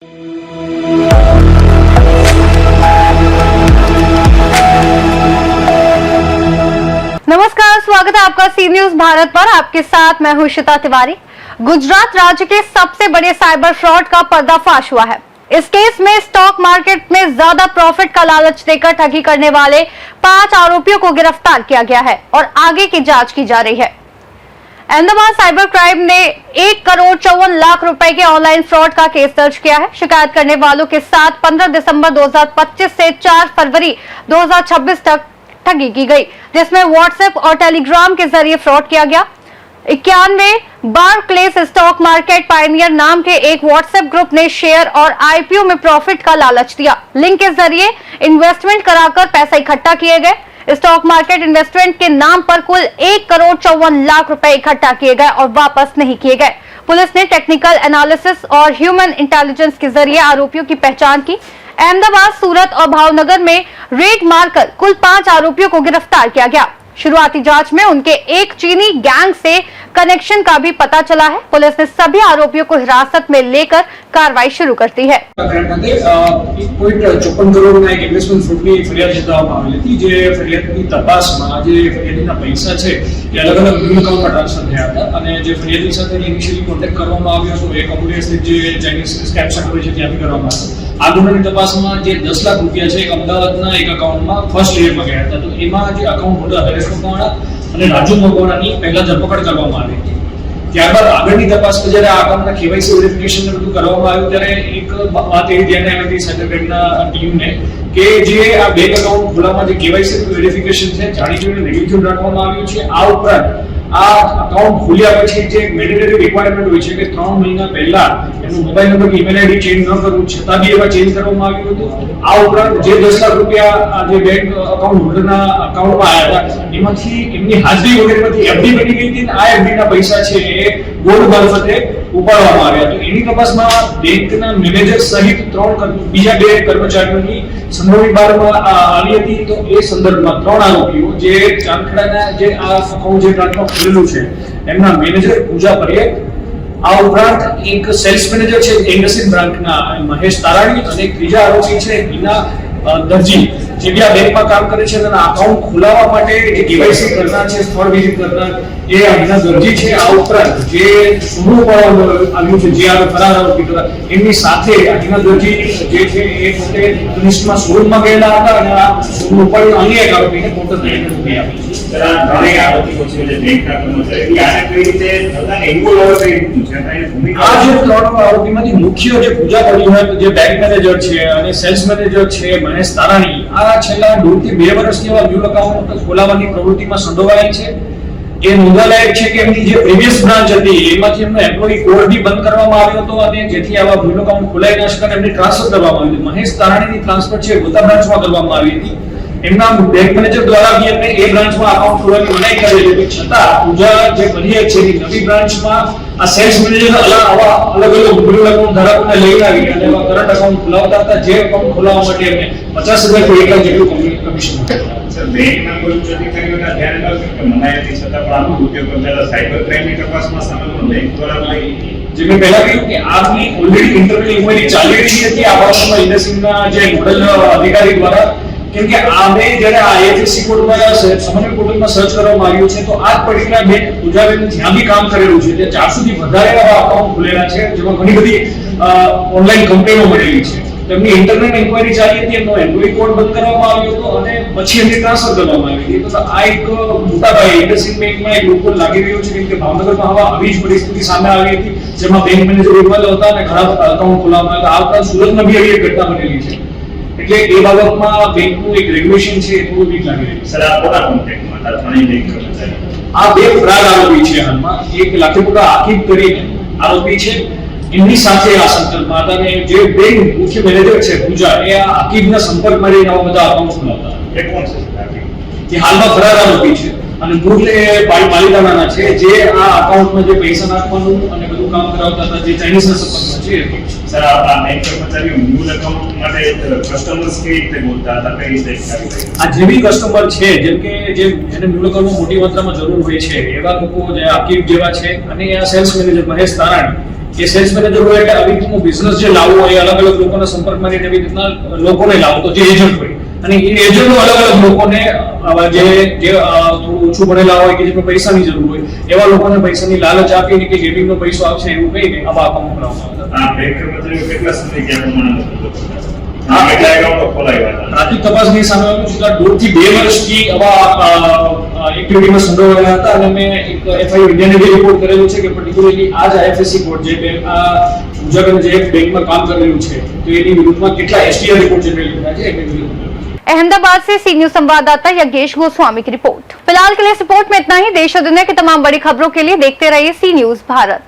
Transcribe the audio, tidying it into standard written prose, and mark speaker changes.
Speaker 1: नमस्कार, स्वागत है आपका सी न्यूज भारत पर। आपके साथ मैं हूं शिता तिवारी। गुजरात राज्य के सबसे बड़े साइबर फ्रॉड का पर्दाफाश हुआ है। इस केस में स्टॉक मार्केट में ज्यादा प्रॉफिट का लालच देकर ठगी करने वाले 5 आरोपियों को गिरफ्तार किया गया है और आगे की जांच की जा रही है। अहमदाबाद साइबर क्राइम ने 1,54,00,000 रुपए के ऑनलाइन फ्रॉड का केस दर्ज किया है। शिकायत करने वालों के साथ 15 दिसंबर 2025 से 4 फरवरी 2026 तक ठगी की गई, जिसमें व्हाट्सएप और टेलीग्राम के जरिए फ्रॉड किया गया। 91 बारक्लेस स्टॉक मार्केट पायनियर नाम के एक व्हाट्सएप ग्रुप ने शेयर और आईपीओ में प्रॉफिट का लालच दिया। लिंक के जरिए इन्वेस्टमेंट कराकर पैसा इकट्ठा किए गए। स्टॉक मार्केट इन्वेस्टमेंट के नाम पर कुल 1,54,00,000 रुपए इकट्ठा किए गए और वापस नहीं किए गए। पुलिस ने टेक्निकल एनालिसिस और ह्यूमन इंटेलिजेंस के जरिए आरोपियों की पहचान की। अहमदाबाद, सूरत और भावनगर में रेड मारकर कुल 5 आरोपियों को गिरफ्तार किया गया। शुरुआती जांच में उनके एक चीनी गैंग से कनेक्शन का भी पता चला है। पुलिस ने सभी आरोपियों को हिरासत में लेकर कार्रवाई शुरू कर दी है।
Speaker 2: 1.54 કરોડના એક ઇન્વેસ્ટમેન્ટ ફ્રોડની ફરિયાદ નોંધવામાં આવેલી હતી, જે ફરિયાદની તપાસમાં જે ફરિયાદીના પૈસા છે એ અલગ અલગ બેંક એકાઉન્ટમાં ટ્રાન્સફર થયા હતા અને જે ફરિયાદી સાથે ઇનિશિયલી કોન્ટેક્ટ કરવામાં આવ્યો હતો એ કમ્પ્યુટર સ્થિત જે ચાઇનીઝ સ્કેમ સેન્ટર છે ત્યાંથી કરવામાં આવ્યો। આગળની તપાસમાં જે 10 લાખ રૂપિયા છે એક અમદાવાદના એક એકાઉન્ટમાં ફર્સ્ટ લેયરમાં ગયા હતા, તો એમાં જે એકાઉન્ટ હોલ્ડર હરેશ મકવાણા અને રાજુ મકવાણાની પહેલા ધરપકડ કરવામાં આવી હતી। ત્યારબાદ આગળની તપાસમાં જ્યારે આ એકાઉન્ટના કેવાયસી વેરિફિકેશન ને બધું કરવામાં આવ્યું ત્યારે એક વાત એવી ધ્યાને આવી હતી સાયબર ક્રાઇમના ટીમને કે જે આ બેંક એકાઉન્ટ ખોલાવવામાં જે કેવાયસી વેરિફિકેશન છે જાણી જોઈને નેગેટિવ રાખવામાં આવ્યું છે। આ ઉપરાંત આ એકાઉન્ટ ખોલ્યા પછી જે મેન્ડેટરી રિક્વાયરમેન્ટ હોય છે કે 3 મહિના પહેલા એનું mobile number email ID change ન કરવું, છતાં બી એવા ચેન્જ કરવામાં આવ્યું હતું। આ ઉપરાંત જે 10 લાખ રૂપિયા જે બેંક એકાઉન્ટ હોલ્ડરના એકાઉન્ટમાં આવ્યા હતા એમાંથી એમની હાજરી વગેરેમાંથી એફડી બની ગઈ હતી અને આ એફડીના પૈસા છે એ ગોલ્ડ મારફતે ઉપાડવામાં આવ્યા। તો એની તપાસમાં બેંકના મેનેજર સહિત 3 બીજા 2 કર્મચારીઓની સંડોવણી બહારમાં આવી હતી। તો એ સંદર્ભમાં 3 આરોપીઓ જે ચાંદખેડાના જે આ એકાઉન્ટ જે બ્રાન્ચમાં ખુલેલું છે એમના મેનેજર પૂજા પરેખ, આ ઉપરાંત એક સેલ્સ મેનેજર છે ઇન્ડસ્ટ્રી બ્રાન્ચના મહેશ તારાણી અને એક ત્રીજા આરોપી છે હિના દરજી જે બી આ બેંકમાં કામ કરે છે અને એકાઉન્ટ ખોલાવવા માટે જે કેવાયસી કરનાર છે, સ્થળ વિઝિટ કરનાર એ હિના દરજી છે। આ ઉપરાંત જે સોનું આવ્યું છે જે આ ફરાર આરોપી હતા એમની સાથે હિના દરજી જે છે એ પોતે લિસ્ટમાં શોરૂમમાં ગયેલા હતા અને આ સોનું ઉપાડ્યું અન્ય એક આરોપીને કોર્ટ તરીકે મૂકી આપી છે।
Speaker 3: ત્રણેય આરોપીઓ છે જે બેંકના કર્મચારી આને કઈ રીતે પોતાને ઇન્વોલ્વ કરી દીધું છે અને ભૂમિકા
Speaker 2: આ જે 3 આરોપીમાંથી મુખ્ય જે પૂજા પરેખ જે બેંક મેનેજર છે અને સેલ્સ મેનેજર છે મહેશ તારાણી આ છેલ્લા 1.5 થી 2 વર્ષથી આ ન્યૂ એકાઉન્ટ ખોલાવવાની પ્રવૃત્તિમાં સંડોવાયેલ છે। એ નોંધાલાયક છે કે એમની જે પ્રીવિયસ બ્રાન્ચ હતી એમાંથી એમનો એમ્પ્લોયી કોડ બી બંધ કરવામાં આવ્યો હતો અને જેથી આવા ન્યૂ એકાઉન્ટ ખોલાઈ ન શકે એમની ટ્રાન્સફર કરવામાં આવી હતી। મહેશ તારાણીની ટ્રાન્સફર છે ગોતા બ્રાન્ચમાં કરવામાં આવી હતી। એમના બેંક મેનેજર દ્વારા બી એમને એ બ્રાન્ચમાં એકાઉન્ટ ખોલવાની મનાઈ કરેલી હતી, છતાં પૂજા જે પરેખ છે એ નવી બ્રાન્ચમાં આ સેલ્સ મેનેજર આવા અલગ અલગ ન્યૂ એકાઉન્ટ ધારકોને લઈને આવી અને એવા કરંટ એકાઉન્ટ ખોલાવતા હતા, જે એકાઉન્ટ ખોલાવવા માટે એમને 50,000 થી 1 લાખ જેટલું કમિશન મળ્યું।
Speaker 3: બેંકના કોઈ અધિકારીઓના ધ્યાન આવ્યું કે મનાઈ હતી છતાં પણ આનો ઉપયોગ કરતા સાયબર ક્રાઇમની તપાસમાં સામેલ બેંક દ્વારા લઈ
Speaker 2: જે મેં પહેલા કહ્યું કે આની ઓલરેડી ઇન્ટરનલ ઇન્ક્વાયરી ચાલી રહી હતી આ બાબતમાં ઇન્ડસ્ટ્રીના જે નોડલ અધિકારી દ્વારા, કેમ કે આને જ્યારે આ આઈએફએસસી કોડમાં સમન્વય પોર્ટલમાં સર્ચ કરવામાં આવ્યું છે તો આ પર્ટિક્યુલર બેંક પૂજાબેન જ્યાં બી કામ કરેલું છે તે 400 થી વધારે એવા એકાઉન્ટ ખુલેલા છે જેમાં ઘણી બધી ઓનલાઈન કંપનીઓ મળેલી છે। તેમની ઇન્ટરનલ ઇન્ક્વાયરી ચાલી હતી, એમનો એમ્પ્લોયી કોડ બંધ કરવામાં આવ્યો હતો અને પછી એમની ટ્રાન્સફર કરવામાં આવી હતી। તો આ એક મોટા પાયે ઇન્ડસ્ટ્રી બેંકમાં એક લોકો લાગી રહ્યો છે, કેમ કે ભાવનગરમાં આવા આવી જ પરિસ્થિતિ સામે આવી હતી જેમાં બેંક મેનેજર ઇન્વોલ્વ હતા અને ઘણા એકાઉન્ટ ખોલાવવામાં આવ્યા। આ ઉપરાંત સુરતમાં બી આવી એક ઘટના બનેલી છે, એટલે એ બાબતમાં બેંકનું એક રેગ્યુલેશન છે એ થોડું વીક લાગી રહ્યું છે।
Speaker 3: સર આ કોના કોન્ટેક્ટમાં હતા ત્રણેય બેંક કર્મચારી?
Speaker 2: આ 2 ફરાર આરોપી છે હાલમાં, એક લાખીપુરા આકીબ કરીને આરોપી છે એમની સાથે આ સંકલ્પમાં હતા અને જે બેંક મુખ્ય મેનેજર છે પૂજા એ આ આકીબના સંપર્કમાં રહીને આવા બધા એકાઉન્ટ ખોલાવતા હતા।
Speaker 3: એ કોણ છે આકીબ?
Speaker 2: એ હાલમાં ફરાર આરોપી છે અને મૂળ એ પાલિતાણાના છે જે આ એકાઉન્ટમાં જે પૈસા નાખવાનું અને બધું કામ કરાવતા હતા, જે ચાઇનીઝના સંપર્કમાં છે।
Speaker 3: સર આ બેંક કર્મચારીઓ ન્યૂ એકાઉન્ટ માટે કસ્ટમર્સ કેવી રીતે બોલતા હતા, કઈ રીતે
Speaker 2: આ જે બી કસ્ટમર છે જેમ કે જેને ન્યૂ એકાઉન્ટમાં મોટી માત્રામાં જરૂર હોય છે એવા લોકો જે આકીબ જેવા છે અને આ સેલ્સ મેનેજર મહેશ તારાણી એ સેલ્સ મેનેજર હોય એટલે આવી રીતનો બિઝનેસ જે લાવવો હોય અલગ અલગ લોકોના સંપર્કમાં રહીને એવી રીતના લોકોને લાવો તો જે એજન્ટ હોય અને એ એજન્ટો અલગ અલગ લોકોને જે થોડું ઓછું ભણેલા હોય કે જેમને પૈસાની જરૂર હોય એવા લોકોને પૈસાની લાલચ આપીને કે ગેમિંગનો પૈસો આવશે એવું કહીને આવા અકાઉન્ટ બનાવવામાં આવતા.
Speaker 3: આ બેંક કર્મચારીઓ કેટલા સમય ક્યાં પ્રમાણે કેટલા એકાઉન્ટો ખોલાવ્યા હતા?
Speaker 2: પ્રાથમિક તપાસની સામે આવ્યું છે કે 1.5 થી 2 વર્ષથી આવા એક્ટિવિટીમાં સંડોવાયેલા હતા અને મેં એક એફઆઈઆર ઇન્ડિયાને બી રિપોર્ટ કરેલો છે કે પર્ટિક્યુલરલી આ જ આઈએફએસસી કોડ જે બેંક ગુજરાત જે બેંકમાં કામ કરેલું છે તો એની વિરુદ્ધમાં કેટલા એસટીઆર રિપોર્ટ જનરેટ કર્યા છે એની વિરુદ્ધ.
Speaker 1: अहमदाबाद से सी न्यूज संवाददाता यज्ञेश गोस्वामी की रिपोर्ट। फिलहाल के लिए इस रिपोर्ट में इतना ही। देश और दुनिया की तमाम बड़ी खबरों के लिए देखते रहिए सी न्यूज भारत।